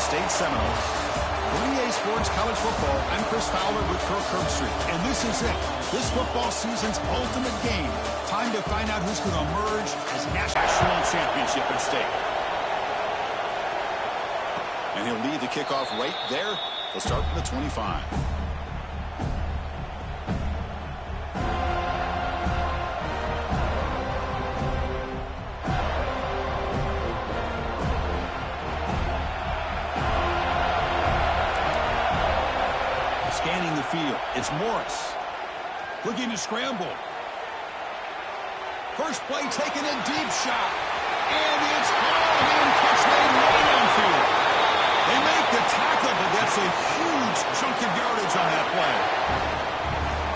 State Seminoles. For EA Sports College Football, I'm Chris Fowler with Kirk Herbstreit, and this is it. This football season's ultimate game. Time to find out who's going to emerge as national championship at stake. And he'll lead the kickoff right there. He'll start from the 25. Scanning the field, it's Morris. Looking to scramble. First play taken a deep shot. And it's hauled in, catch made right downfield. They make the tackle, but that's a huge chunk of yardage on that play.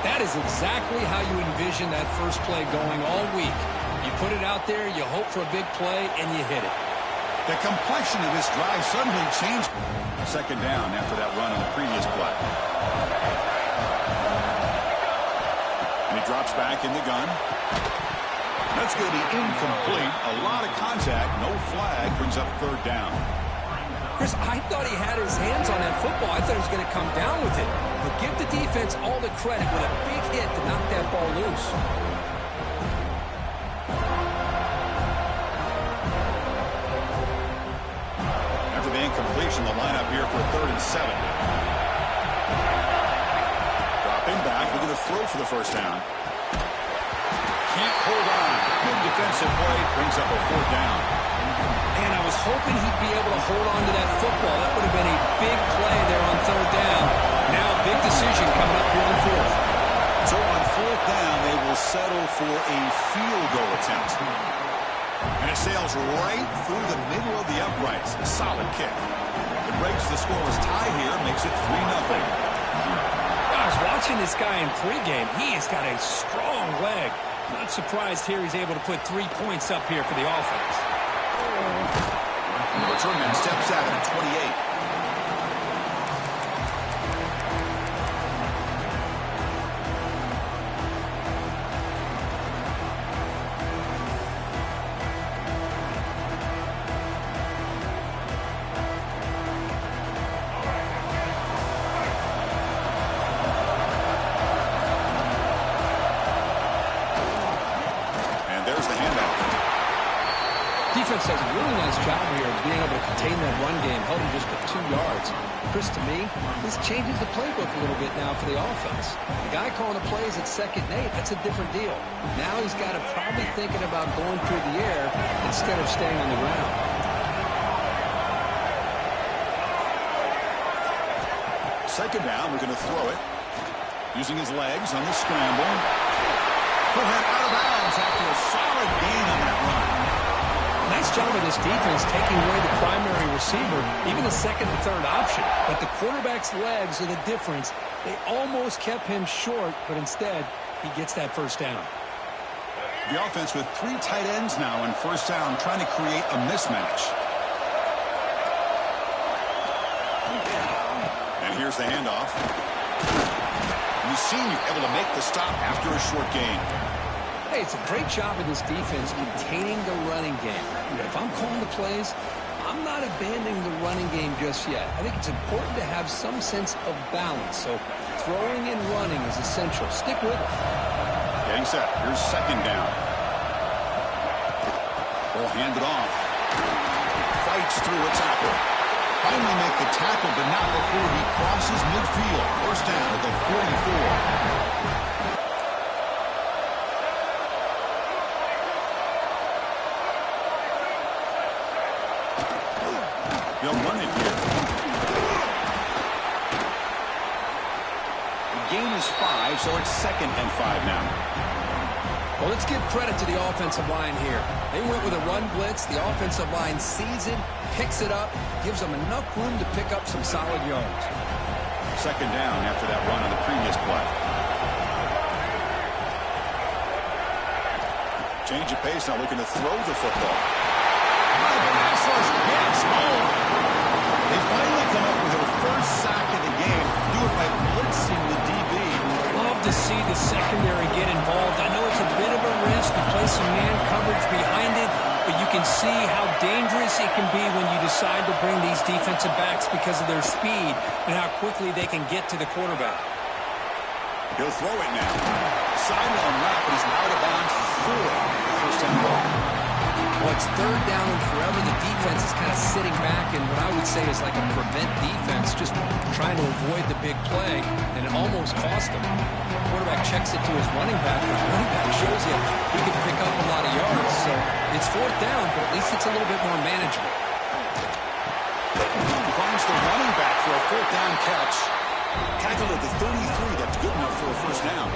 That is exactly how you envision that first play going all week. You put it out there, you hope for a big play, and you hit it. The complexion of this drive suddenly changed. Second down after that run on the previous play. And he drops back in the gun. That's going to be incomplete. A lot of contact. No flag. Brings up third down. Chris, I thought he had his hands on that football. I thought he was going to come down with it. But give the defense all the credit with a big hit to knock that ball loose. After the incompletion, the lineup here for a 3rd and 7. Dropping back, looking to throw for the first down. Can't hold on. Good defensive play. Brings up a 4th down. And I was hoping he'd be able to hold on to that football. That would have been a big play there on 3rd down. Now a big decision coming up here on 4th. So on 4th down, they will settle for a field goal attempt. And it sails right through the middle of the uprights. A solid kick. It breaks the scoreless tie here, makes it 3-0. I was watching this guy in pregame. He has got a strong leg. Not surprised here he's able to put 3 points up here for the offense. The return man steps out at 28. Defense does a really nice job here of being able to contain that run game, held him just for 2 yards. Chris, to me, this changes the playbook a little bit now for the offense. The guy calling the plays at 2nd and 8, that's a different deal. Now he's got to probably thinking about going through the air instead of staying on the ground. Second down, we're going to throw it. Using his legs on the scramble. Put him out of bounds after a solid gain on that run. Nice job of this defense taking away the primary receiver, even the 2nd and 3rd option. But the quarterback's legs are the difference. They almost kept him short, but instead, he gets that first down. The offense with 3 tight ends now on first down, trying to create a mismatch. And here's the handoff. And the senior able to make the stop after a short gain. Hey, it's a great job of this defense containing the running game. If I'm calling the plays, I'm not abandoning the running game just yet. I think it's important to have some sense of balance. So throwing and running is essential. Stick with it. Getting set. Here's second down. Ball handed off. Fights through a tackle. Finally make the tackle, but not before he crosses midfield. First down at the 44. They'll run it here. The gain is 5, so it's 2nd and 5 now. Well, let's give credit to the offensive line here. They went with a run blitz. The offensive line sees it, picks it up, gives them enough room to pick up some solid yards. Second down after that run on the previous play. Change of pace, now looking to throw the football. Gets home. They finally come up with their first sack of the game. Do it by blitzing the DB. Love to see the secondary get involved. I know it's a bit of a risk to play some man coverage behind it, but you can see how dangerous dangerous it can be when you decide to bring these defensive backs because of their speed and how quickly they can get to the quarterback. He'll throw it now. Sideline route, but he's out of bounds for first down ball. Well, it's third down and forever. The defense is kind of sitting back in what I would say is like a prevent defense, just trying to avoid the big play, and it almost cost them. The quarterback checks it to his running back, and the running back shows you he can pick up a lot of yards. So it's fourth down, but at least it's a little bit more manageable. He finds the running back for a fourth down catch. Tackled at the 33. That's good enough for a first down.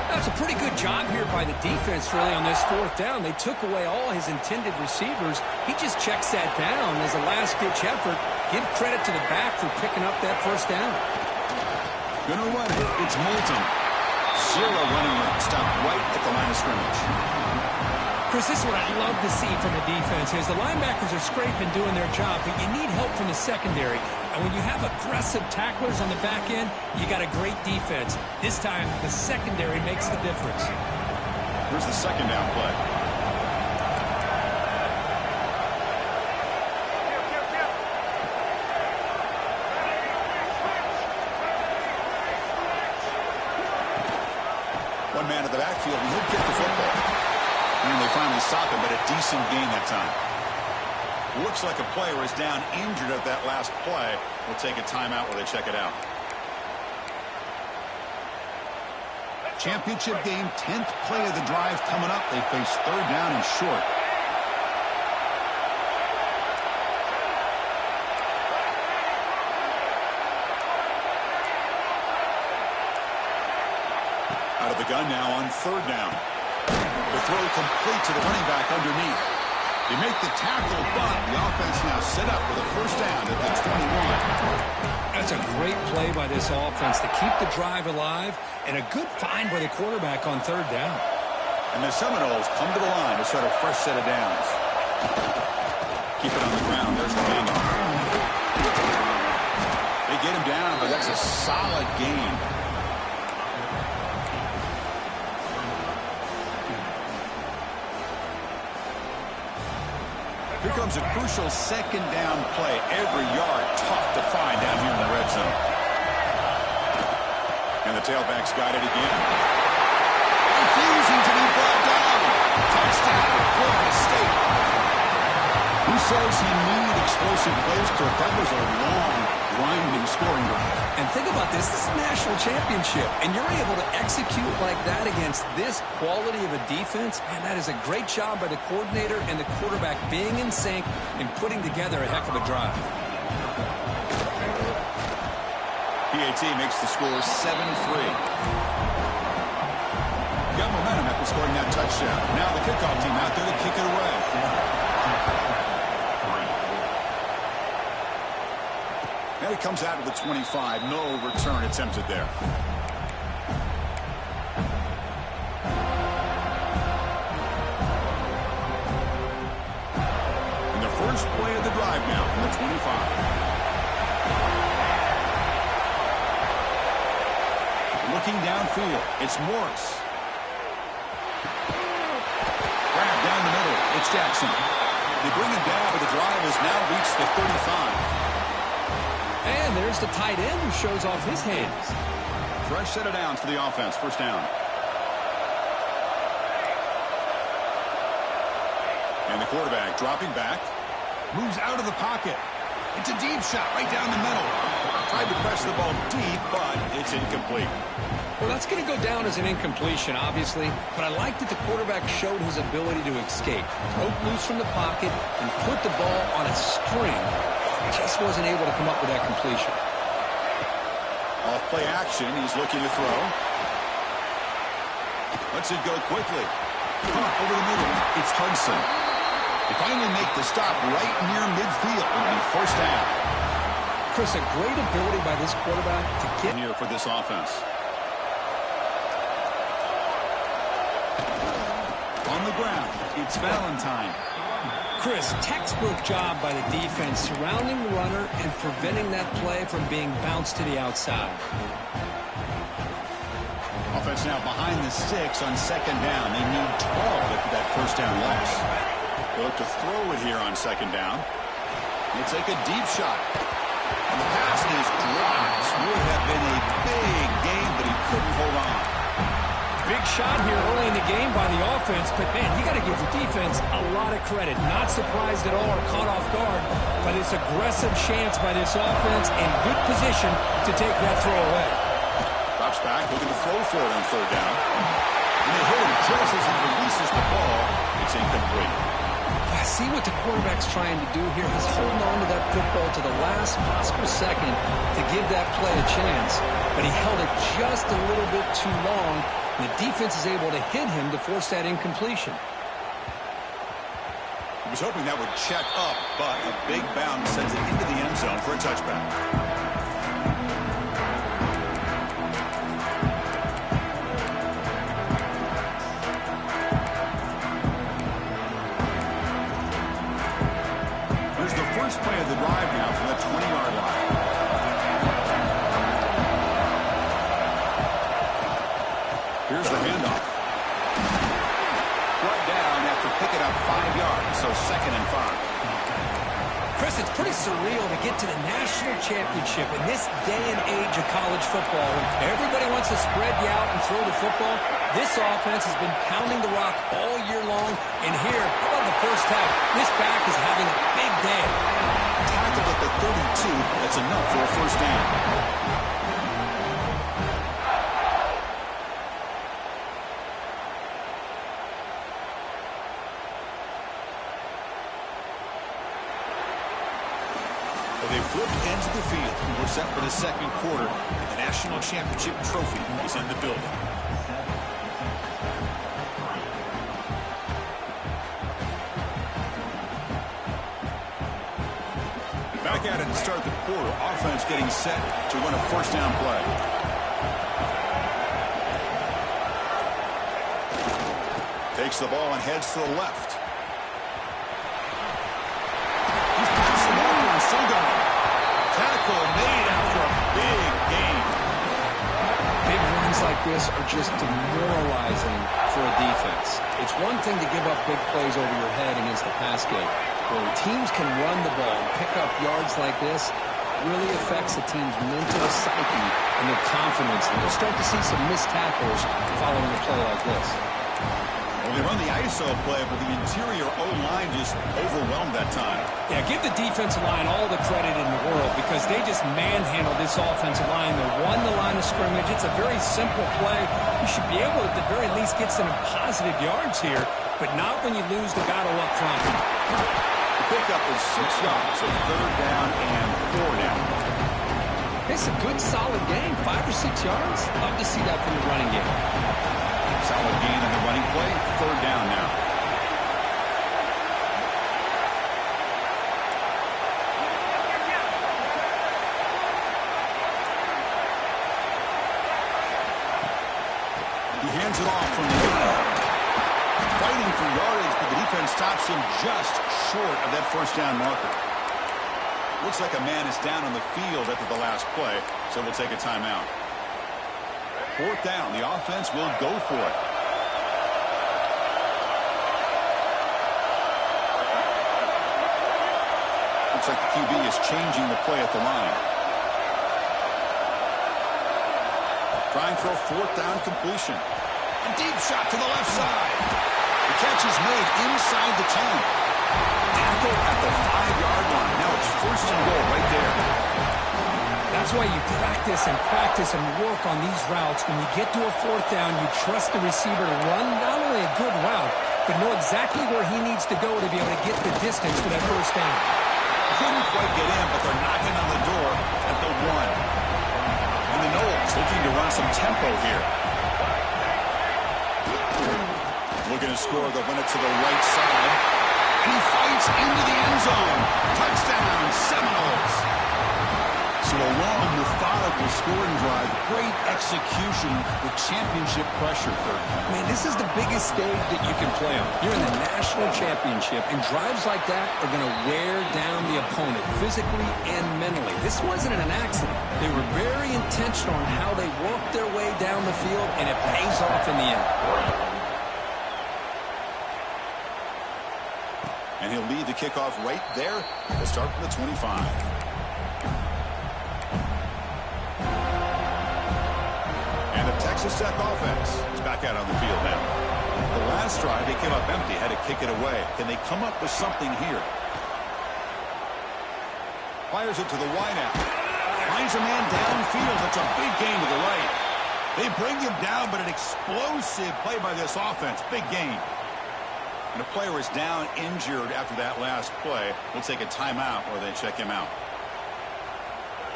That's a pretty good job here by the defense, really, on this fourth down. They took away all his intended receivers. He just checks that down as a last-ditch effort. Give credit to the back for picking up that first down. Gonna run it. It's Moulton. Zero running room. Stop right at the line of scrimmage. Chris, this is what I love to see from the defense is the linebackers are scraping, doing their job, but you need help from the secondary. And when you have aggressive tacklers on the back end, you got a great defense. This time, the secondary makes the difference. Here's the second down play. One man at the backfield, and he'll get the football. And they finally stop him, but a decent gain that time. Looks like a player is down injured at that last play. We'll take a timeout while they check it out. Championship game, 10th play of the drive coming up. They face third down and short. Out of the gun now on third down. The throw complete to the running back underneath. They make the tackle, but the offense now set up with a first down at the 21. That's a great play by this offense to keep the drive alive, and a good find by the quarterback on third down. And the Seminoles come to the line to start a fresh set of downs. Keep it on the ground. There's the handoff. They get him down, but that's a solid gain. Here comes a crucial second down play. Every yard tough to find down here in the red zone. And the tailback's got it again. Refusing to be brought down. Touchdown, Florida State. Who says you need explosive plays? Kirk, that was a long, grinding scoring drive. And think about this. This is a national championship, and you're able to execute like that against this quality of a defense. Man, that is a great job by the coordinator and the quarterback being in sync and putting together a heck of a drive. PAT makes the score 7-3. Got momentum after scoring that touchdown. Now the kickoff team out there to kick it away. And it comes out of the 25. No return attempted there. And the first play of the drive now from the 25. Looking downfield, it's Morris. Grab down the middle, it's Jackson. They bring him down, but the drive has now reached the 35. And there's the tight end who shows off his hands. Fresh set of downs for the offense, first down. And the quarterback dropping back, moves out of the pocket. It's a deep shot right down the middle. Tried to press the ball deep, but it's incomplete. Well, that's going to go down as an incompletion, obviously, but I like that the quarterback showed his ability to escape, broke loose from the pocket, and put the ball on a string. Just wasn't able to come up with that completion. Off play action, he's looking to throw. Lets it go quickly. Pump over the middle, it's Hudson. They finally make the stop right near midfield. It'll be first down. Chris, a great ability by this quarterback to get here for this offense. On the ground, it's Valentine. Chris, textbook job by the defense surrounding the runner and preventing that play from being bounced to the outside. Offense now behind the 6 on second down. They need 12 after that first down loss. They look to throw it here on second down. They take a deep shot. And the pass is dropped. Would have been a big gain, but he couldn't hold on. Big shot here early in the game by the offense, but, man, you got to give the defense a lot of credit. Not surprised at all or caught off guard by this aggressive chance by this offense in good position to take that throw away. Drops back, looking to throw for it on third down. And they hit him just as he releases the ball. It's incomplete. I see what the quarterback's trying to do here. He's holding on to that football to the last possible second to give that play a chance. But he held it just a little bit too long. And the defense is able to hit him to force that incompletion. He was hoping that would check up, but a big bounce sends it into the end zone for a touchback. Here's the first play of the drive now from the 20-yard line. Here's the handoff. Brought down after picking up 5 yards, so 2nd and 5. Chris, it's pretty surreal to get to the national championship in this day and age of college football. When everybody wants to spread you out and throw the football, this offense has been pounding the rock all year long. And here, how about the first half? This back is having a big day. Tackled at the 32. That's enough for a first down. They flip ends of the field. We're set for the second quarter, and the national championship trophy is in the building. Back at it to start the quarter. Offense getting set to run a first down play. Takes the ball and heads to the left. He's past the marker on Sunday. Tackle made after a big gain. Big runs like this are just demoralizing for a defense. It's one thing to give up big plays over your head against the pass game. When teams can run the ball and pick up yards like this, it really affects the team's mental psyche and their confidence. And you'll start to see some missed tackles following a play like this. Well, they run the ISO play, but the interior O-line just overwhelmed that time. Yeah, give the defensive line all the credit in the world because they just manhandled this offensive line. They won the line of scrimmage. It's a very simple play. You should be able to, at the very least, get some positive yards here, but not when you lose the battle up front. The pickup is 6 yards, so 3rd down and 4 now. It's a good, solid game, 5 or 6 yards. Love to see that from the running game. Solid gain on the running play. 3rd down now. He hands it off from the middle. Fighting for yardage, but the defense stops him just short of that first down marker. Looks like a man is down on the field after the last play, so we'll take a timeout. 4th down. The offense will go for it. Looks like the QB is changing the play at the line. Trying for a 4th down completion. A deep shot to the left side. The catch is made inside the 10. Tackle at the 5-yard line. Now it's 1st and goal right there. That's why you practice and work on these routes. When you get to a 4th down, you trust the receiver to run not only a good route, but know exactly where he needs to go to be able to get the distance for that first down. Couldn't quite get in, but they're knocking on the door at the 1. And the Knowles looking to run some tempo here. Looking to score. They'll run it to the right side. And he fights into the end zone. Touchdown, Seminoles. So a long, methodical scoring drive. Great execution with championship pressure, Kurt. Man, this is the biggest stage that you can play on. You're in the national championship, and drives like that are going to wear down the opponent physically and mentally. This wasn't an accident. They were very intentional on how they worked their way down the field, and it pays off in the end. And he'll lead the kickoff right there. We'll start from the 25. And the Texas Tech offense is back out on the field now. The last drive, they came up empty, had to kick it away. Can they come up with something here? Fires it to the wideout. Finds a man downfield. That's a big gain to the right. They bring him down, but an explosive play by this offense. Big gain. And the player is down injured after that last play. We'll take a timeout or they check him out.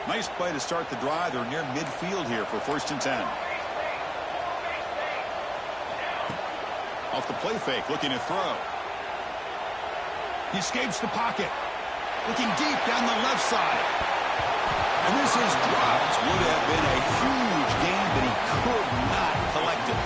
Nice play to start the drive. They're near midfield here for 1st and 10. Off the play fake, looking to throw. He escapes the pocket. Looking deep down the left side. And this is dropped. Would have been a huge gain, but he could not collect it.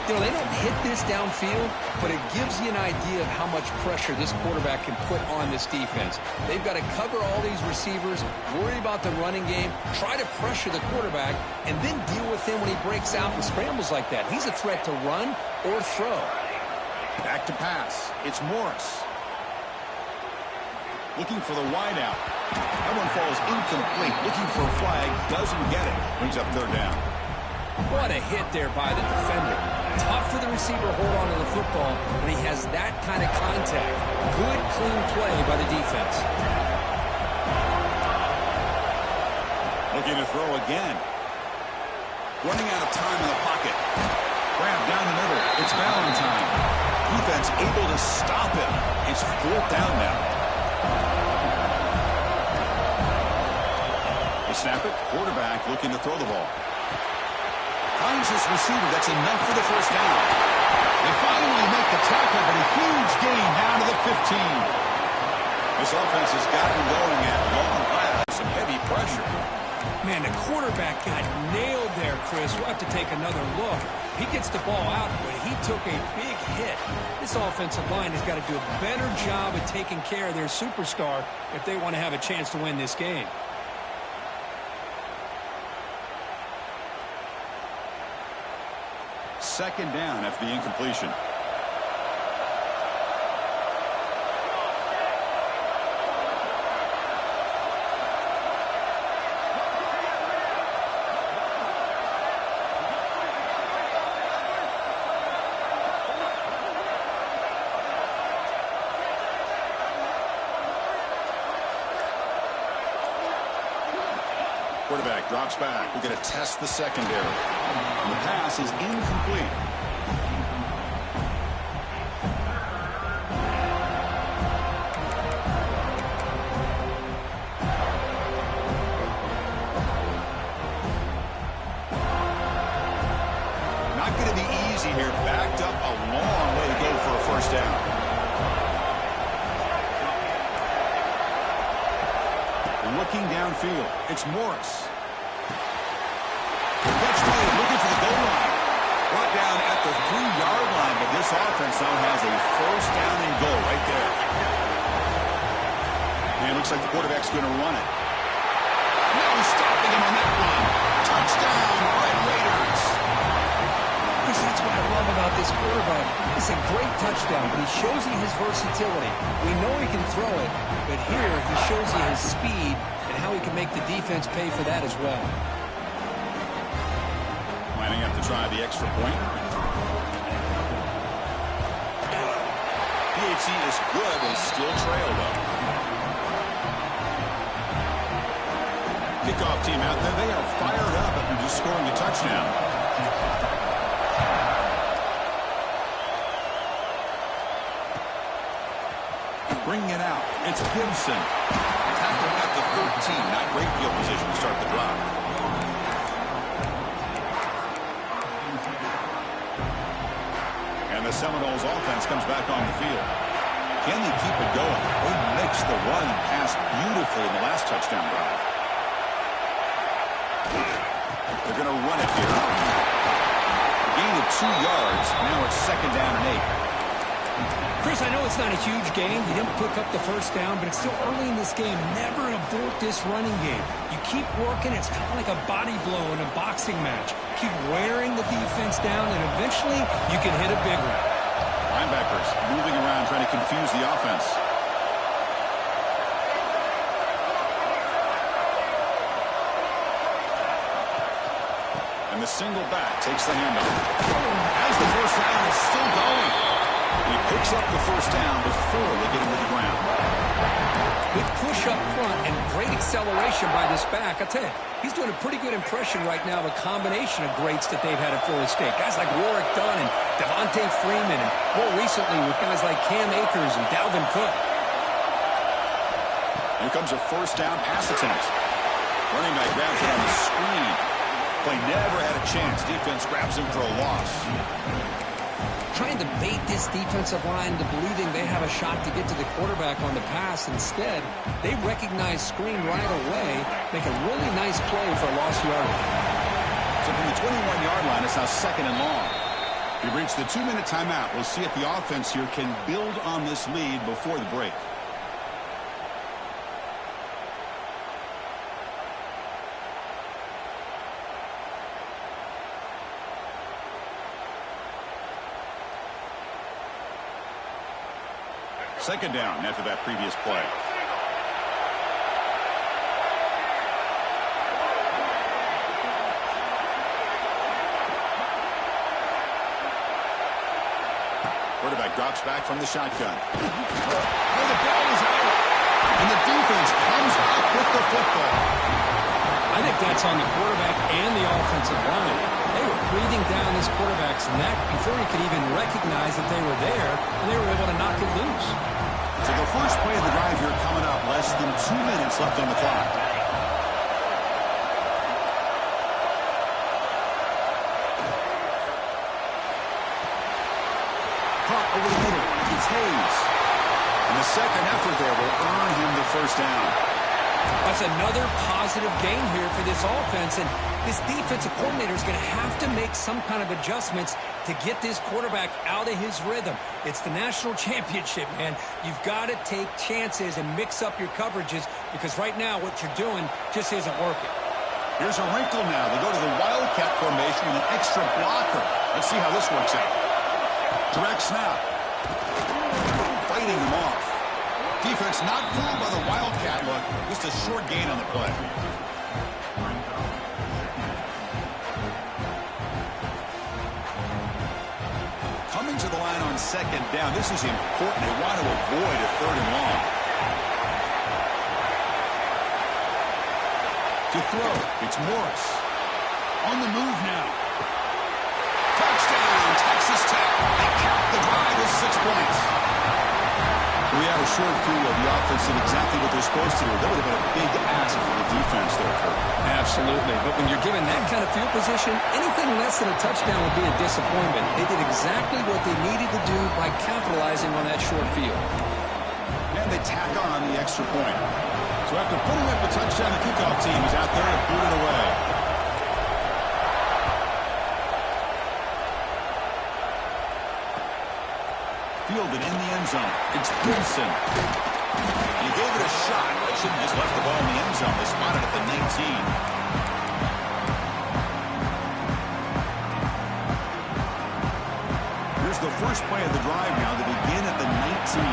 You know, they don't hit this downfield, but it gives you an idea of how much pressure this quarterback can put on this defense. They've got to cover all these receivers, worry about the running game, try to pressure the quarterback, and then deal with him when he breaks out and scrambles like that. He's a threat to run or throw. Back to pass. It's Morris. Looking for the wideout. That one falls incomplete. Looking for a flag. Doesn't get it. Brings up 3rd down. What a hit there by the defender. Tough for the receiver to hold on to the football when he has that kind of contact. Good, clean play by the defense. Looking to throw again. Running out of time in the pocket. Grab down the middle. It's Valentine. Defense able to stop him. It's 4th down now. They snap it. Quarterback looking to throw the ball. Finds his receiver. That's enough for the 1st down. They finally make the tackle, but a huge gain down to the 15. This offense has gotten going at long last. Some heavy pressure. Man, the quarterback got nailed there, Chris. We'll have to take another look. He gets the ball out, but he took a big hit. This offensive line has got to do a better job of taking care of their superstar if they want to have a chance to win this game. Second down after the incompletion. Quarterback drops back. We're going to test the secondary. And the pass is incomplete. Not going to be easy here. Backed up a long way to go for a 1st down. Looking downfield. It's Morris. Catch made. Looking for the goal line. Brought down at the 3-yard line, but this offense now has a 1st down and goal right there. And it looks like the quarterback's going to run it. Now he's stopping him on that run. Touchdown, Red Raiders. Chris, that's what I love about this quarterback. It's a great touchdown, but he shows you his versatility. We know he can throw it, but here he shows you his speed and how he can make the defense pay for that as well. Lining up to try the extra point. PHC is good, but still trailed up. Kickoff team out there. They are fired up after just scoring a touchdown. Bringing it out. It's Gibson. Tackling at the 13. Not great field position to start the drive. And the Seminoles offense comes back on the field. Can they keep it going? They mixed the run and pass beautifully in the last touchdown drive. They're going to run it here. A gain of 2 yards. Now it's 2nd down and 8. Chris, I know it's not a huge gain. You didn't pick up the 1st down, but it's still early in this game. Never abort this running game. You keep working. It's kind of like a body blow in a boxing match. Keep wearing the defense down, and eventually you can hit a big one. Linebackers moving around, trying to confuse the offense. single back takes the handoff. As the first down is still going. He picks up the first down before they get him to the ground. Good push up front and great acceleration by this back. I tell you, he's doing a pretty good impression right now of a combination of greats that they've had at Florida State. Guys like Warwick Dunn and Devontae Freeman, and more recently with guys like Cam Akers and Dalvin Cook. Here comes a first down pass attempt. Running back grabs it on the screen. Play never had a chance. Defense grabs him for a loss. Trying to bait this defensive line into believing they have a shot to get to the quarterback on the pass. Instead, they recognize screen right away, make a really nice play for a lost yardage. So from the 21-yard line, it's now 2nd and long. We've reached the 2-minute timeout. We'll see if the offense here can build on this lead before the break. Second down after that previous play. Quarterback drops back from the shotgun. Oh, the ball is out. And the defense comes up with the football. I think that's on the quarterback and the offensive line. They were breathing down this quarterback's neck before he could even recognize that they were there, and they were able to knock it loose. So the first play of the drive here coming up. Less than 2 minutes left on the clock. Caught over the middle. It's Hayes. And the second effort there will earn him the first down. That's another positive gain here for this offense, and this defensive coordinator is going to have to make some kind of adjustments to get this quarterback out of his rhythm. It's the national championship, man. You've got to take chances and mix up your coverages, because right now what you're doing just isn't working. Here's a wrinkle now. They go to the Wildcat formation with an extra blocker. Let's see how this works out. Direct snap. Fighting him off. Defense not fooled by the Wildcat look. Just a short gain on the play. Coming to the line on second down. This is important. They want to avoid a 3rd and long. To throw, it's Morris. On the move now. Touchdown, Texas Tech. They count the drive with 6 points. We have a short view of the offense and exactly what they're supposed to do. That would have been a big asset for the defense there, Kurt. Absolutely. But when you're given that kind of field position, anything less than a touchdown would be a disappointment. They did exactly what they needed to do by capitalizing on that short field. And they tack on the extra point. So after putting up a touchdown, the kickoff team is out there and boot it away. Fielded in the end zone. It's Gibson. He gave it a shot. They should have just left the ball in the end zone. They spotted at the 19. Here's the first play of the drive now. They begin at the 19.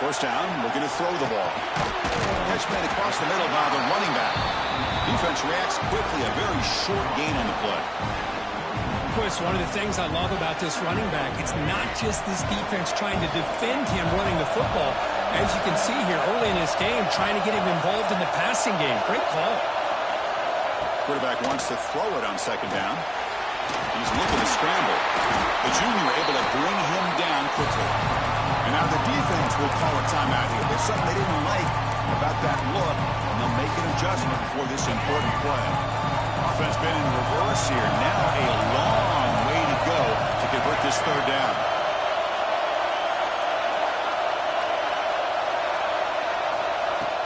First down, looking to throw the ball. Catch made across the middle by the running back. Defense reacts quickly. A very short gain on the play. Chris, one of the things I love about this running back, it's not just this defense trying to defend him running the football. As you can see here early in this game, trying to get him involved in the passing game. Great call. Quarterback wants to throw it on second down. He's looking to scramble. The junior able to bring him down quickly. And now the defense will call a timeout here. There's something they didn't like about that look, and they'll make an adjustment for this important play. Offense been in reverse here. Now a long way to go to convert this 3rd down.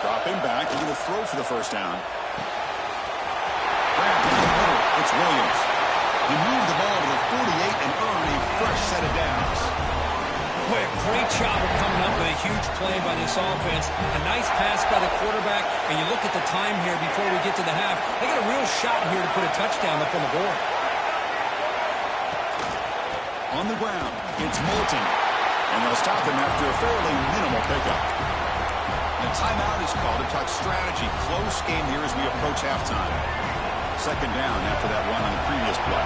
Dropping back. He's going to throw for the first down. Grabbed in the middle. It's Williams. He moved the ball to the 48 and earned a fresh set of downs. Boy, a great job of coming up with a huge play by this offense. A nice pass by the quarterback, and you look at the time here before we get to the half. They got a real shot here to put a touchdown up on the board. On the ground, it's Moulton. And they'll stop him after a fairly minimal pickup. And A timeout is called to talk strategy. Close game here as we approach halftime. Second down after that run on the previous play.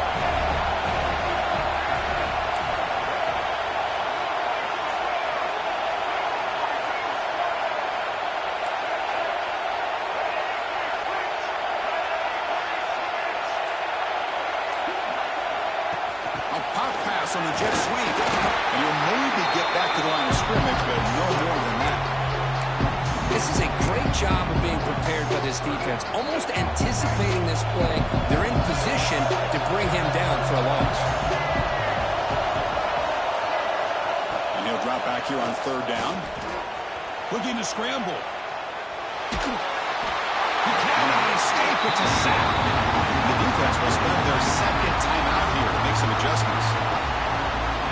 On the jet sweep. And you'll maybe get back to the line of scrimmage, but no more than that. This is a great job of being prepared by this defense, almost anticipating this play. They're in position to bring him down for a loss. And he'll drop back here on third down. Looking to scramble. He cannot escape. It's a sack. The defense will spend their second timeout here to make some adjustments.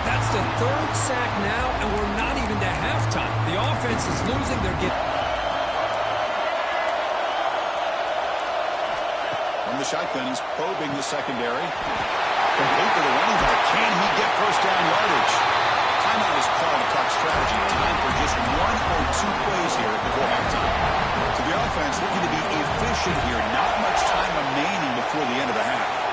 That's the third sack now, and we're not even to halftime. The offense is losing. They're getting... From the shotgun, he's probing the secondary. Complete to the running back. Can he get first down yardage? Timeout is called to talk strategy. Time for just one or two plays here before halftime. So the offense looking to be efficient here. Not much time remaining before the end of the half.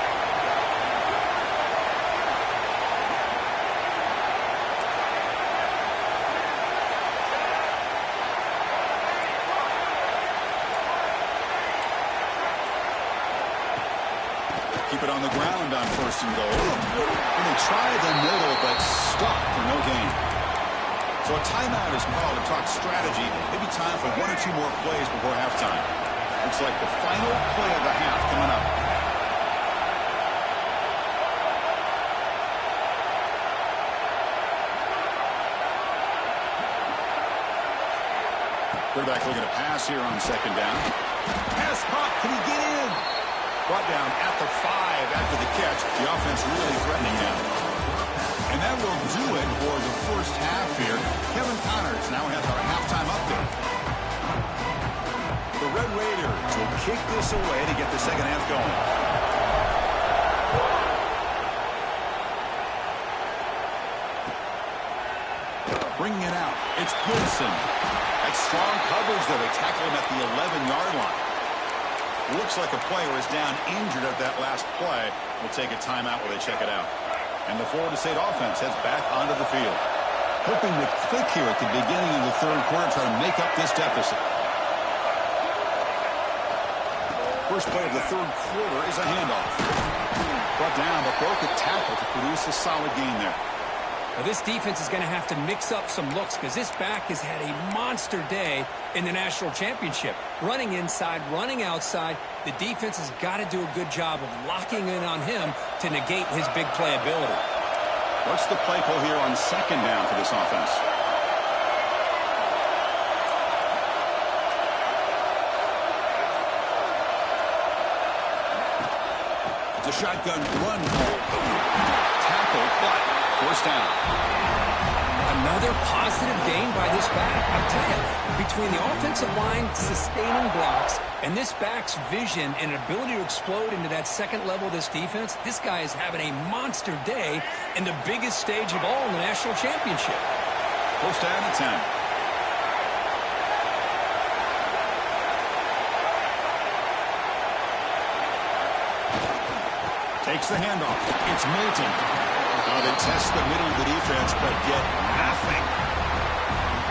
Keep it on the ground on first and goal. And they try the middle, but stuck for no gain. So a timeout is called to talk strategy. Maybe time for one or two more plays before halftime. Looks like the final play of the half coming up. Quarterback looking to pass here on second down. Pass caught. Can he get in? Brought down at the 5 after the catch. The offense really threatening now. And that will do it for the first half here. Kevin Connors now has our halftime update. The Red Raiders will kick this away to get the second half going. Bringing it out. It's Gibson. That's strong coverage there. They tackle him at the 11-yard line. Looks like a player is down injured at that last play. We'll take a timeout while they check it out. And the Florida State offense heads back onto the field. Hoping to click here at the beginning of the third quarter, try to make up this deficit. First play of the third quarter is a handoff. Brought down, but broke a tackle to produce a solid gain there. Now this defense is going to have to mix up some looks because this back has had a monster day in the national championship. Running inside, running outside. The defense has got to do a good job of locking in on him to negate his big play ability. What's the play call here on second down for this offense? It's a shotgun run call. Tackle, but first down. Another positive gain by this back. I'll tell you, between the offensive line sustaining blocks and this back's vision and ability to explode into that second level of this defense, this guy is having a monster day in the biggest stage of all in the national championship. First down and 10. Takes the handoff. It's Moulton. They test the middle of the defense, but get nothing.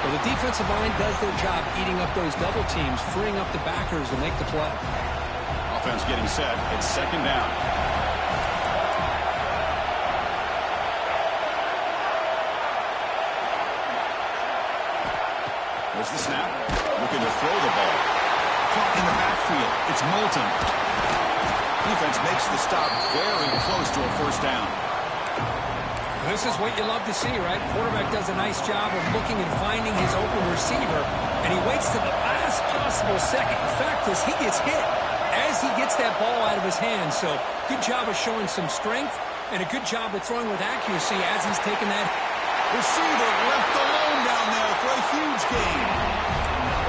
Well, the defensive line does their job eating up those double teams, freeing up the backers to make the play. Offense getting set. It's second down. There's the snap. Looking to throw the ball. Caught in the backfield. It's Moulton. Defense makes the stop very close to a first down. This is what you love to see, right? Quarterback does a nice job of looking and finding his open receiver, and he waits to the last possible second. In fact, as he gets hit, as he gets that ball out of his hands. So good job of showing some strength and a good job of throwing with accuracy as he's taking that. Receiver left alone down there for a huge gain.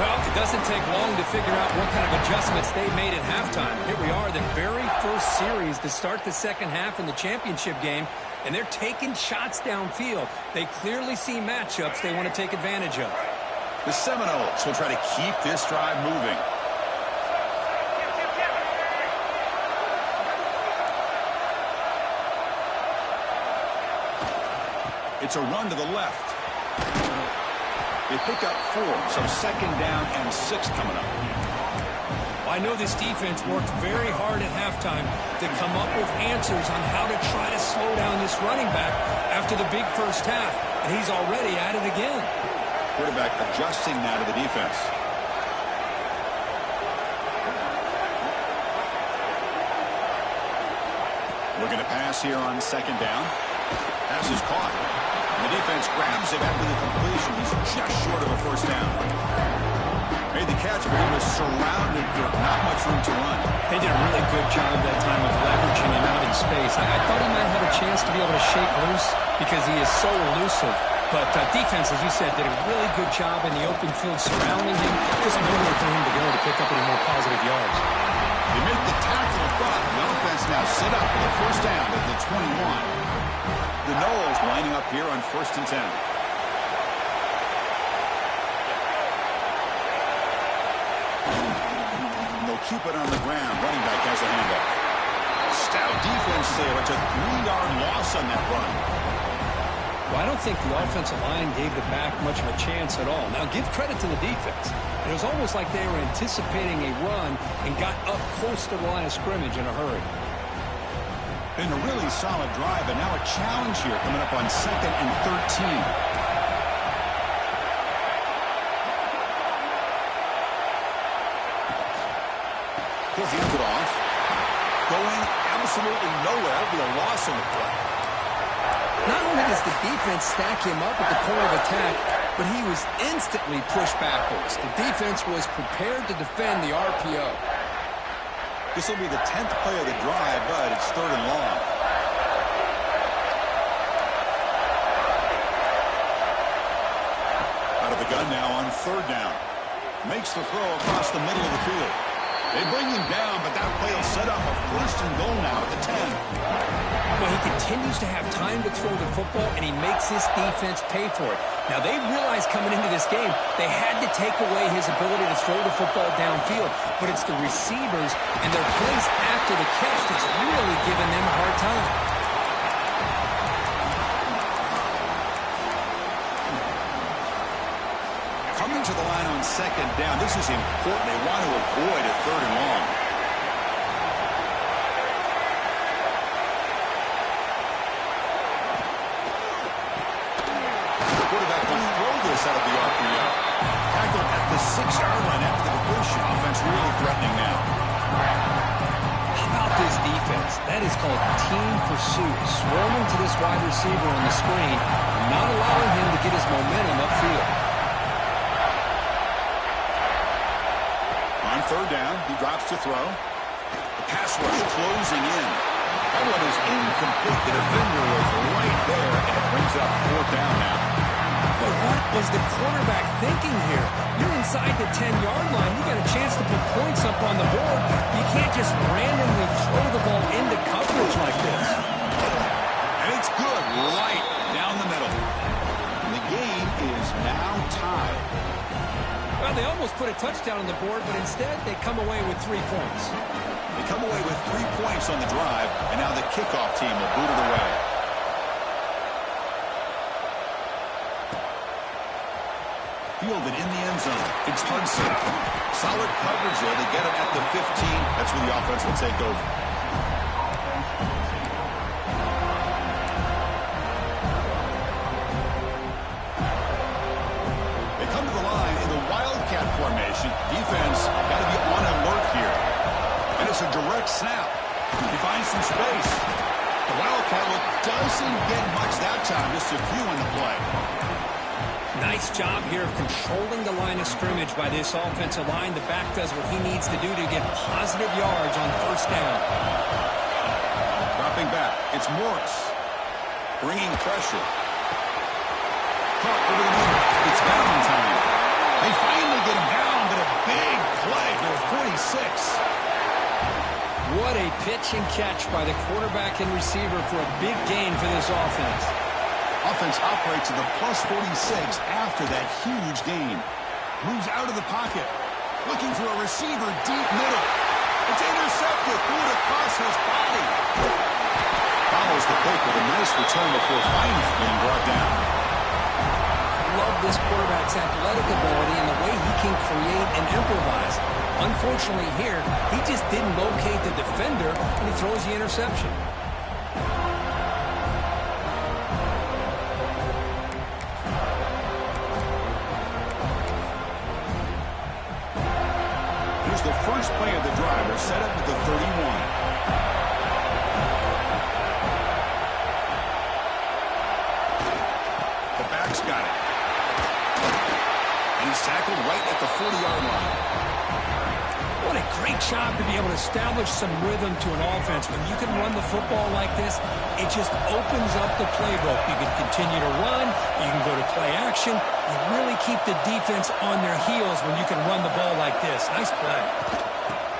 Well, it doesn't take long to figure out what kind of adjustments they made at halftime. Here we are, the very first series to start the second half in the championship game, and they're taking shots downfield. They clearly see matchups they want to take advantage of. The Seminoles will try to keep this drive moving. It's a run to the left. They pick up 4, so 2nd down and 6 coming up. I know this defense worked very hard at halftime to come up with answers on how to try to slow down this running back after the big first half, and he's already at it again. Quarterback adjusting now to the defense. Looking to pass here on 2nd down. Pass is caught. The defense grabs him after the completion. He's just short of a 1st down. Made the catch, but he was surrounded with not much room to run. They did a really good job that time of leveraging him out in space. I thought he might have a chance to be able to shake loose because he is so elusive. But defense, as you said, did a really good job in the open field surrounding him. Just no way for him to be able to pick up any more positive yards. They make the tackle in front. The offense now set up for the 1st down at the 21. The Noles lining up here on 1st and 10. They'll keep it on the ground. Running back has the handoff. Stout defense there. It's a 3-yard loss on that run. Well, I don't think the offensive line gave the back much of a chance at all. Now, give credit to the defense. It was almost like they were anticipating a run and got up close to the line of scrimmage in a hurry. Been a really solid drive, but now a challenge here coming up on 2nd and 13. He'll hand it off. Going absolutely nowhere. It'll be a loss on the play. Not only does the defense stack him up at the point of attack, but he was instantly pushed backwards. The defense was prepared to defend the RPO. This will be the 10th play of the drive, but it's 3rd and long. Out of the gun now on 3rd down. Makes the throw across the middle of the field. They bring him down, but that play will set up a 1st and goal now at the 10. Well, he continues to have time to throw the football, and he makes his defense pay for it. Now, they realized coming into this game, they had to take away his ability to throw the football downfield. But it's the receivers and their plays after the catch that's really giving them a hard time. Coming to the line on 2nd down. This is important. They want to avoid a 3rd and long. Out of the RPO. Tackled at the 6-yard line after the completion. Offense really threatening now. How about this defense? That is called team pursuit. Swarming to this wide receiver on the screen, not allowing him to get his momentum upfield. On 3rd down, he drops to throw. The pass rush closing in. That one is incomplete. The defender was right there, and it brings up 4th down now. But what was the quarterback thinking here? You're inside the 10-yard line. You got a chance to put points up on the board. You can't just randomly throw the ball into coverage like this. And it's good right down the middle. And the game is now tied. Well, they almost put a touchdown on the board, but instead they come away with 3 points. They come away with 3 points on the drive, and now the kickoff team will boot it away. Fielded in the end zone. It's Hudson. Solid coverage there. They get it at the 15. That's where the offense will take over. They come to the line in the Wildcat formation. Defense got to be on alert here. And it's a direct snap. He finds some space. The Wildcat look doesn't get much that time. Just a few in the play. Nice job here of controlling the line of scrimmage by this offensive line. The back does what he needs to do to get positive yards on 1st down. Dropping back. It's Morris. Bringing pressure. Caught over the middle. It's Valentine. They finally get him down, but a big play for 46. What a pitch and catch by the quarterback and receiver for a big gain for this offense. Offense operates to the +46 after that huge gain. Moves out of the pocket. Looking for a receiver deep middle. It's intercepted. Threw it across his body. Follows the pick with a nice return before finally being brought down. Love this quarterback's athletic ability and the way he can create and improvise. Unfortunately here, he just didn't locate the defender and he throws the interception. Here's the first play of the drive. They're set up at the 31. Got it. And he's tackled right at the 40-yard line. What a great job to be able to establish some rhythm to an offense. When you can run the football like this, it just opens up the playbook. You can continue to run. You can go to play action. You really keep the defense on their heels when you can run the ball like this. Nice play.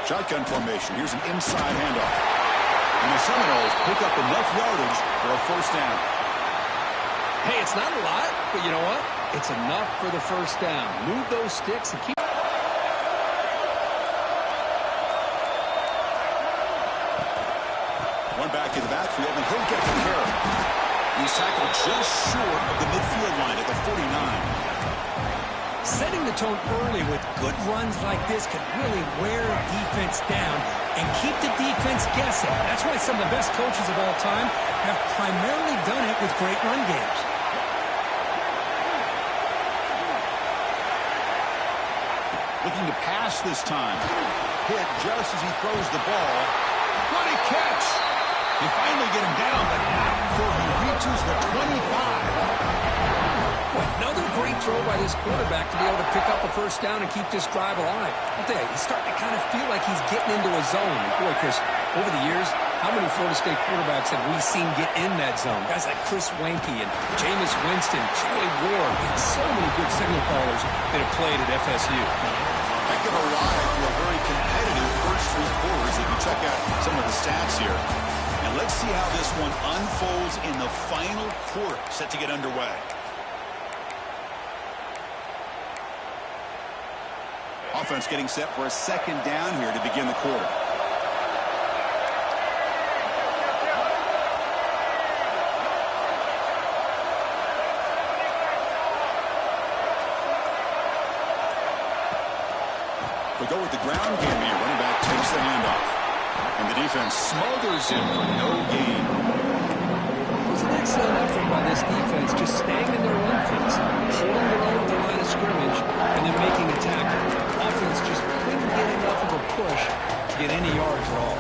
Shotgun formation. Here's an inside handoff. And the Seminoles pick up enough yardage for a first down. Hey, it's not a lot, but you know what? It's enough for the first down. Move those sticks and keep... One back in the backfield, and he'll get the carry. He's tackled just short of the midfield line at the 49. Setting the tone early with good runs like this can really wear a defense down and keep the defense guessing. That's why some of the best coaches of all time have primarily done it with great run games. Looking to pass this time. Hit just as he throws the ball. What a catch! They finally get him down, but not before he reaches the 25. Boy, another great throw by this quarterback to be able to pick up a first down and keep this drive alive. I'll tell you, he's starting to kind of feel like he's getting into a zone. And boy, Chris, over the years, how many Florida State quarterbacks have we seen get in that zone? Guys like Chris Wenke and Jameis Winston, Troy Ward, and so many good signal callers that have played at FSU. Heck of a ride for a very competitive first three quarters if you check out some of the stats here. And let's see how this one unfolds in the final quarter set to get underway. Offense getting set for a second down here to begin the quarter. They go with the ground game here. Running back takes the handoff. And the defense smothers him for no gain. It was an excellent effort by this defense, just staying in their run fence, holding their own at the line of scrimmage, and then making a tackle. Offense just couldn't get enough of a push to get any yards at all.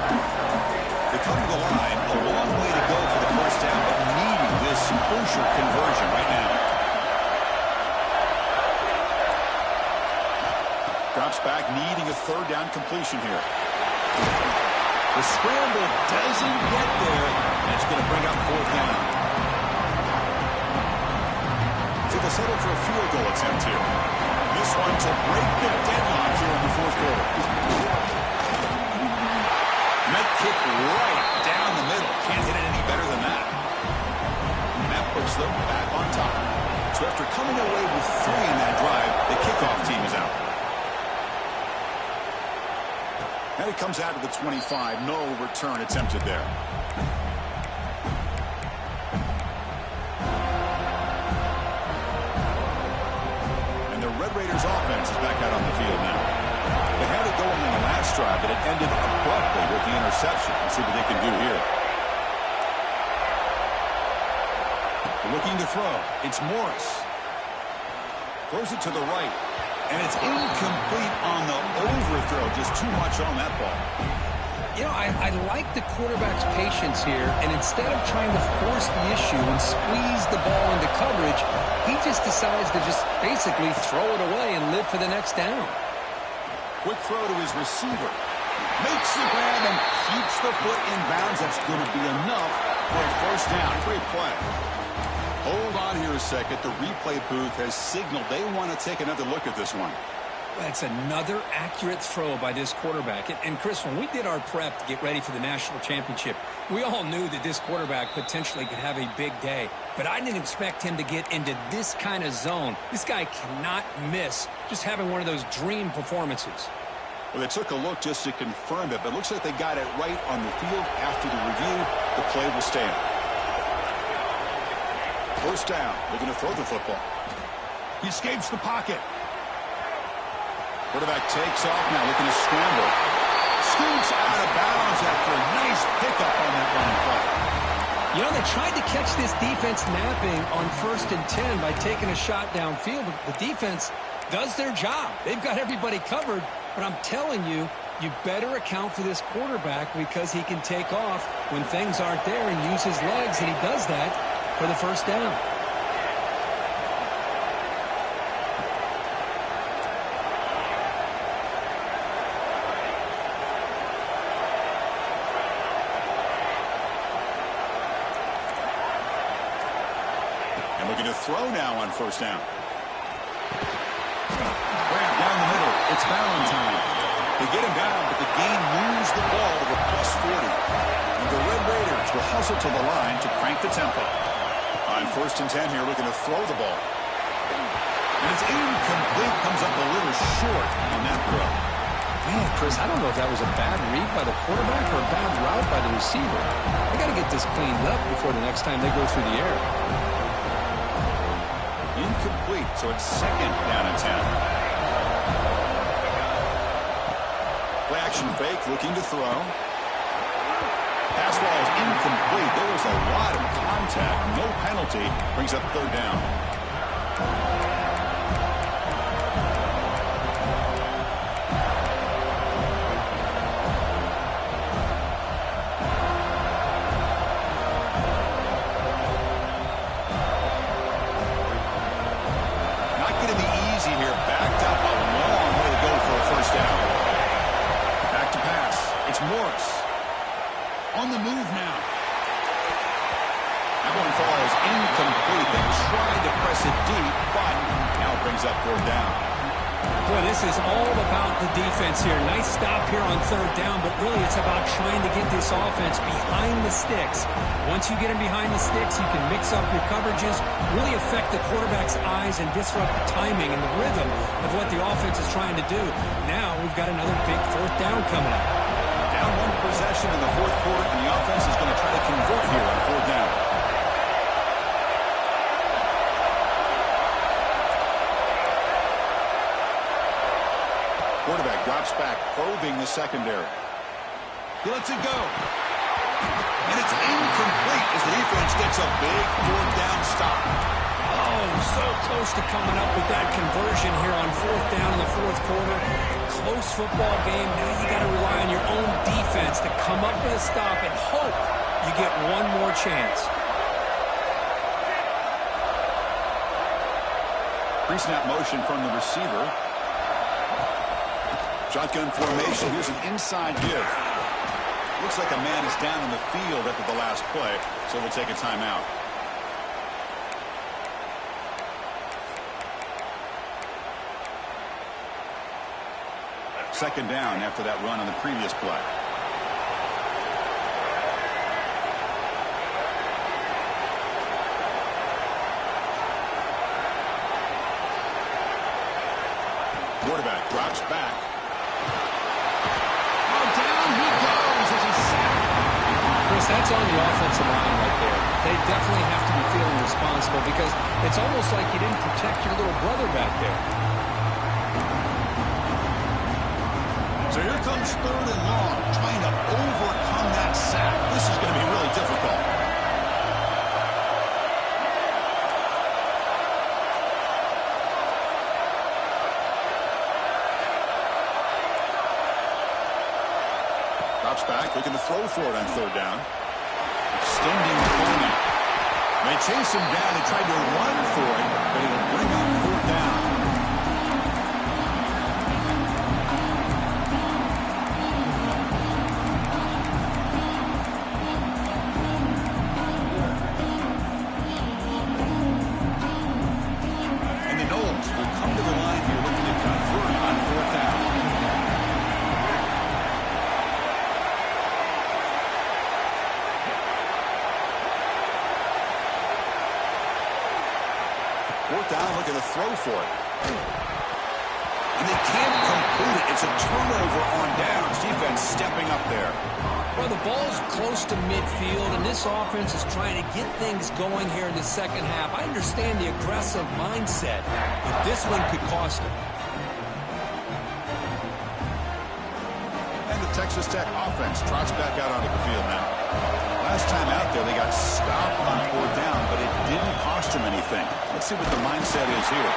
They come to the line, a long way to go for the first down, but needing this crucial conversion right now. Drops back, needing a third down completion here. The scramble doesn't get there, and it's going to bring up fourth down. So they'll settle for a field goal attempt here. This one to break the deadlock here in the fourth quarter. Net kick right down the middle. Can't hit it any better than that. And that puts them back on top. So after coming away with 3 in that drive, the kickoff team is out. And it comes out to the 25. No return attempted there. And the Red Raiders offense is back out on the field now. They had it going in the last drive, but it ended abruptly with the interception. Let's see what they can do here. Looking to throw. It's Morris. Throws it to the right. And it's incomplete on the overthrow. Just too much on that ball. You know, I like the quarterback's patience here, and instead of trying to force the issue and squeeze the ball into coverage, he just decides to just basically throw it away and live for the next down. Quick throw to his receiver. Makes the grab and keeps the foot in bounds. That's going to be enough for a first down. Great play. Hold on here a second. The replay booth has signaled they want to take another look at this one. That's another accurate throw by this quarterback. And Chris, when we did our prep to get ready for the national championship, we all knew that this quarterback potentially could have a big day. But I didn't expect him to get into this kind of zone. This guy cannot miss just having one of those dream performances. Well, they took a look just to confirm it, but it looks like they got it right on the field. After the review, the play will stand. First down, looking to throw the football. He escapes the pocket. Quarterback takes off now, looking to scramble. Scoots out of bounds after a nice pickup on that running play. You know, they tried to catch this defense napping on 1st and 10 by taking a shot downfield, but the defense does their job. They've got everybody covered, but I'm telling you, you better account for this quarterback because he can take off when things aren't there and use his legs, and he does that for the first down. And looking to throw now on first down. Grab down the middle. It's Valentine. They get him down, but the game moves the ball to the +40. And the Red Raiders will hustle to the line to crank the tempo. On 1st and 10 here, looking to throw the ball. And it's incomplete. Comes up a little short on that throw. Man, Chris, I don't know if that was a bad read by the quarterback or a bad route by the receiver. They got to get this cleaned up before the next time they go through the air. Incomplete, so it's 2nd down and 10. Play action fake, looking to throw. Pass ball is incomplete. There was a lot of contact. No penalty. Brings up 3rd down. Not going to be easy here. Backed up a long way to go for a first down. Back to pass. It's Morris. On the move now. That one falls incomplete. They tried to press it deep, but now it brings up 4th down. Boy, this is all about the defense here. Nice stop here on 3rd down, but really it's about trying to get this offense behind the sticks. Once you get them behind the sticks, you can mix up your coverages, really affect the quarterback's eyes and disrupt the timing and the rhythm of what the offense is trying to do. Now we've got another big 4th down coming up. Down 1 possession in the 4th quarter, and the offense is going to try to convert here on 4th down. Quarterback drops back, probing the secondary. He lets it go. And it's incomplete as the defense gets a big 4th down stop. Oh, so close to coming up with that conversion here on 4th down in the 4th quarter. Close football game. Now you got to rely on your own defense to come up with a stop and hope you get one more chance. Pre-snap motion from the receiver. Shotgun formation. Here's an inside give. Looks like a man is down in the field after the last play, so we'll take a timeout. Second down after that run on the previous play. Quarterback drops back. Oh, down he goes as he's sacked. Chris, that's on the offensive line right there. They definitely have to be feeling responsible because it's almost like you didn't protect your little brother back there. So here comes 3rd and long, trying to overcome that sack. This is going to be really difficult. Drops back, looking to throw for it on 3rd down. Extending the corner. They chase him down and tried to run for it, but it'll bring up 4th down. And the Knowles will come to the line here looking to convert on looking to throw for it. And they can't complete it. It's a turnover on downs. Defense stepping up there. Well, the ball's close to midfield, and this offense is trying to get things going here in the second half. I understand the aggressive mindset, but this one could cost them. And the Texas Tech offense trots back out onto the field now. Last time out there, they got stopped on 4th down, but it didn't cost them anything. Let's see what the mindset is here.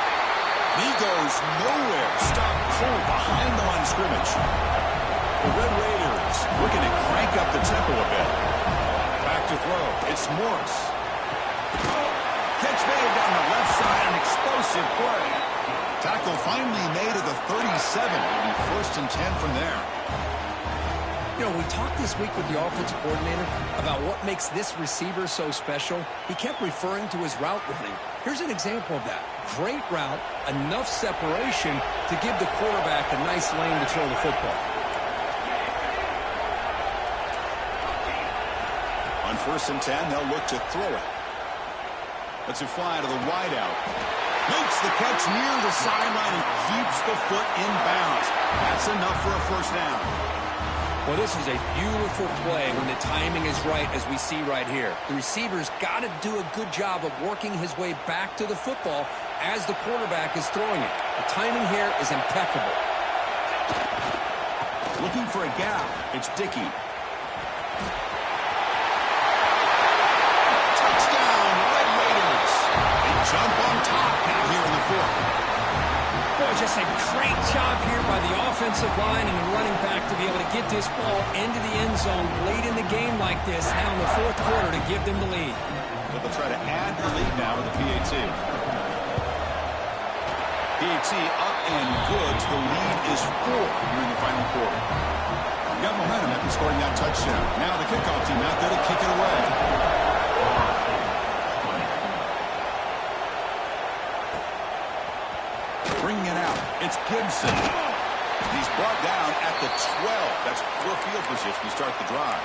He goes nowhere. Stop cold behind the line of scrimmage. The Red Raiders looking to crank up the tempo a bit. Back to throw. It's Morris. Catch made down the left side. An explosive play. Tackle finally made at the 37. It'll be 1st and 10 from there. You know, we talked this week with the offensive coordinator about what makes this receiver so special. He kept referring to his route running. Here's an example of that. Great route, enough separation to give the quarterback a nice lane to throw the football. On 1st and 10, they'll look to throw it. Let's it fly to the wideout. Makes the catch near the sideline and keeps the foot in bounds. That's enough for a 1st down. Well, this is a beautiful play when the timing is right, as we see right here. The receiver's got to do a good job of working his way back to the football as the quarterback is throwing it. The timing here is impeccable. Looking for a gap. It's Dickey. Touchdown, Red Raiders. They jump on top now here in the 4th. Boy, just a great job here by the offensive line and the running back to be able to get this ball into the end zone late in the game like this, now in the 4th quarter, to give them the lead. But they'll try to add the lead now with the PAT. PAT up and good. The lead is 4 here in the final quarter. You got momentum after scoring that touchdown. Now the kickoff team out there to kick it away. Bringing it out. It's Gibson. He's brought down at the 12. That's poor field position to start the drive.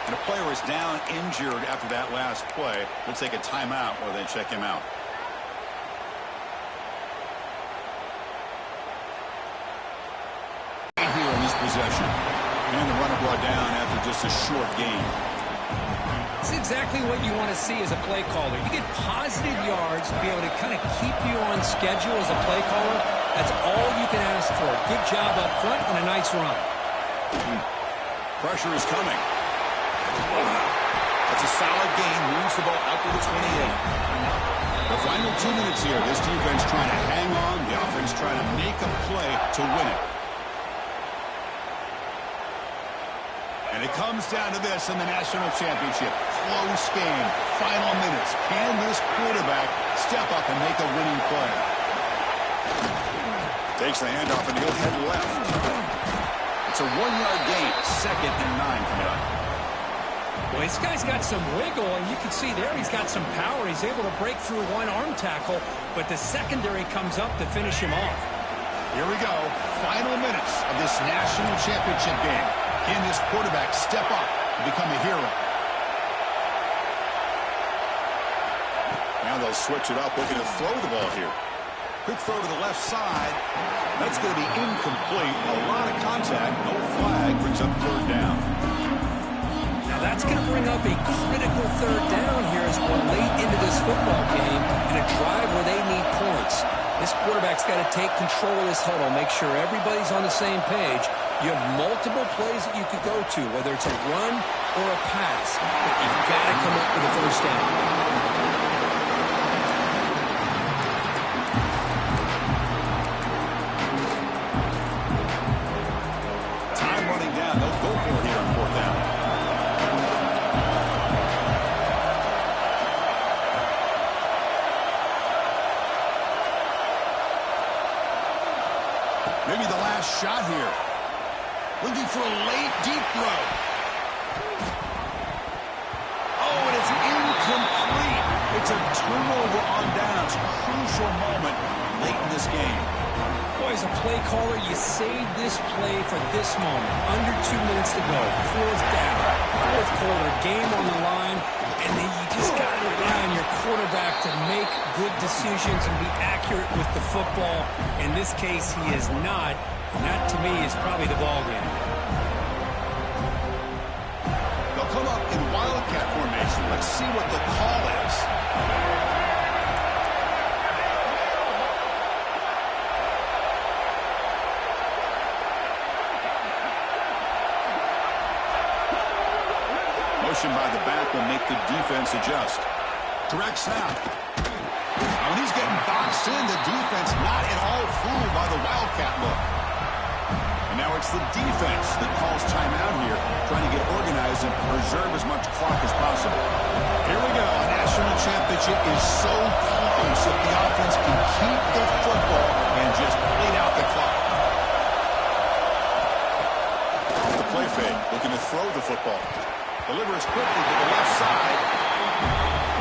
And a player is down injured after that last play. We'll take a timeout while they check him out. Here in this possession. And the runner brought down after just a short gain. It's exactly what you want to see as a play caller. You get positive yards to be able to kind of keep you on schedule as a play caller. That's all you can ask for. Good job up front and a nice run. Pressure is coming. That's a solid gain. Moves the ball out to the 28. The final 2 minutes here. This defense trying to hang on. The offense trying to make a play to win it. And it comes down to this in the national championship. Close game. Final minutes. Can this quarterback step up and make a winning play? Takes the handoff and he'll head left. It's a 1-yard gain. 2nd and 9 coming up. Well, this guy's got some wiggle, and you can see there he's got some power. He's able to break through one arm tackle, but the secondary comes up to finish him off. Here we go. Final minutes of this national championship game. Can this quarterback step up and become a hero? Now they'll switch it up, looking to throw the ball here. Quick throw to the left side. That's going to be incomplete. A lot of contact. No flag. Brings up 3rd down. Now that's going to bring up a critical 3rd down here as we're late into this football game in a drive where they need points. This quarterback's got to take control of this huddle, make sure everybody's on the same page. You have multiple plays that you could go to, whether it's a run or a pass, but you've got to come up with a 1st down. Time running down. They'll go for it here on 4th down. Maybe the last shot here. Looking for a late, deep throw. Oh, and it's incomplete. It's a turnover on downs. Crucial moment late in this game. Boy, as a play caller, you save this play for this moment. Under 2 minutes to go. 4th down. 4th quarter. Game on the line. And then you just got to rely on your quarterback to make good decisions and be accurate with the football. In this case, he is not. And that, to me, is probably the ball game. They'll come up in wildcat formation. Let's see what the call is. Motion by the back will make the defense adjust. Direct snap. When he's getting boxed in, the defense not at all fooled by the wildcat look. And now it's the defense that calls timeout here, trying to get organized and preserve as much clock as possible. Here we go. A national championship is so close if the offense can keep the football and just bleed out the clock. Off the play fake, looking to throw the football. Delivers quickly to the left side.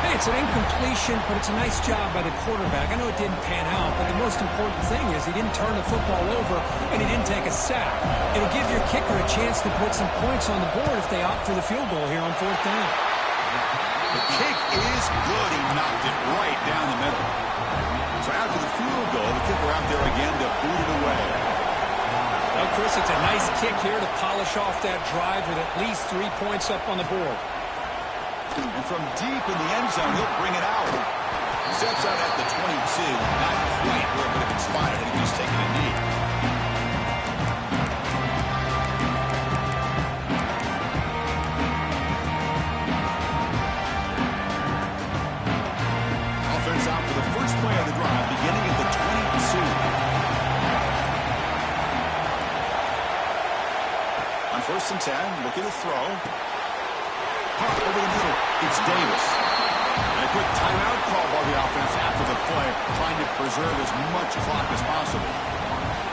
Hey, it's an incompletion, but it's a nice job by the quarterback. I know it didn't pan out, but the most important thing is he didn't turn the football over and he didn't take a sack. It'll give your kicker a chance to put some points on the board if they opt for the field goal here on 4th down. The kick is good. He knocked it right down the middle. So after the field goal, the kicker out there again to boot it away. Well, Chris, it's a nice kick here to polish off that drive with at least 3 points up on the board. And from deep in the end zone, he'll bring it out. Steps out at the 22. Not quite where it would have been spotted if he's taking a knee. Offense out for the first play of the drive, beginning at the 22. On 1st and 10, looking to throw. Hard over the middle. It's Davis. And a quick timeout call by the offense after the play, trying to preserve as much clock as possible.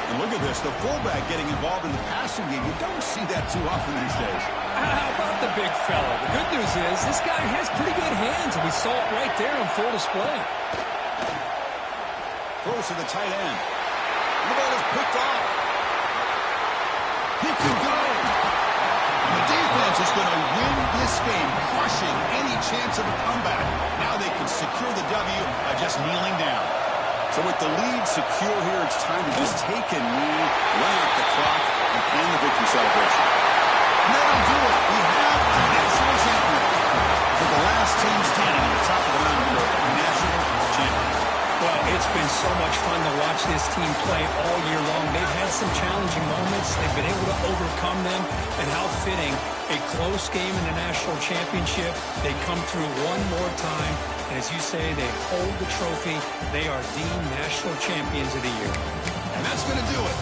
And look at this, the fullback getting involved in the passing game. You don't see that too often these days. How about the big fella? The good news is this guy has pretty good hands, and we saw it right there on full display. Throws to the tight end. And the ball is picked off. He can go. The defense is going to win this game, crushing any chance of a comeback. Now they can secure the W by just kneeling down. So with the lead secure here, it's time to just take a knee, run out the clock, and end the victory celebration. And that'll do it. We have a national champion. For the last team standing at the top of the mountain, we're national champions. Well, it's been so much fun to watch this team play all year long. They've had some challenging moments. They've been able to overcome them. And how fitting, a close game in the national championship. They come through one more time. And as you say, they hold the trophy. They are the national champions of the year. And that's going to do it.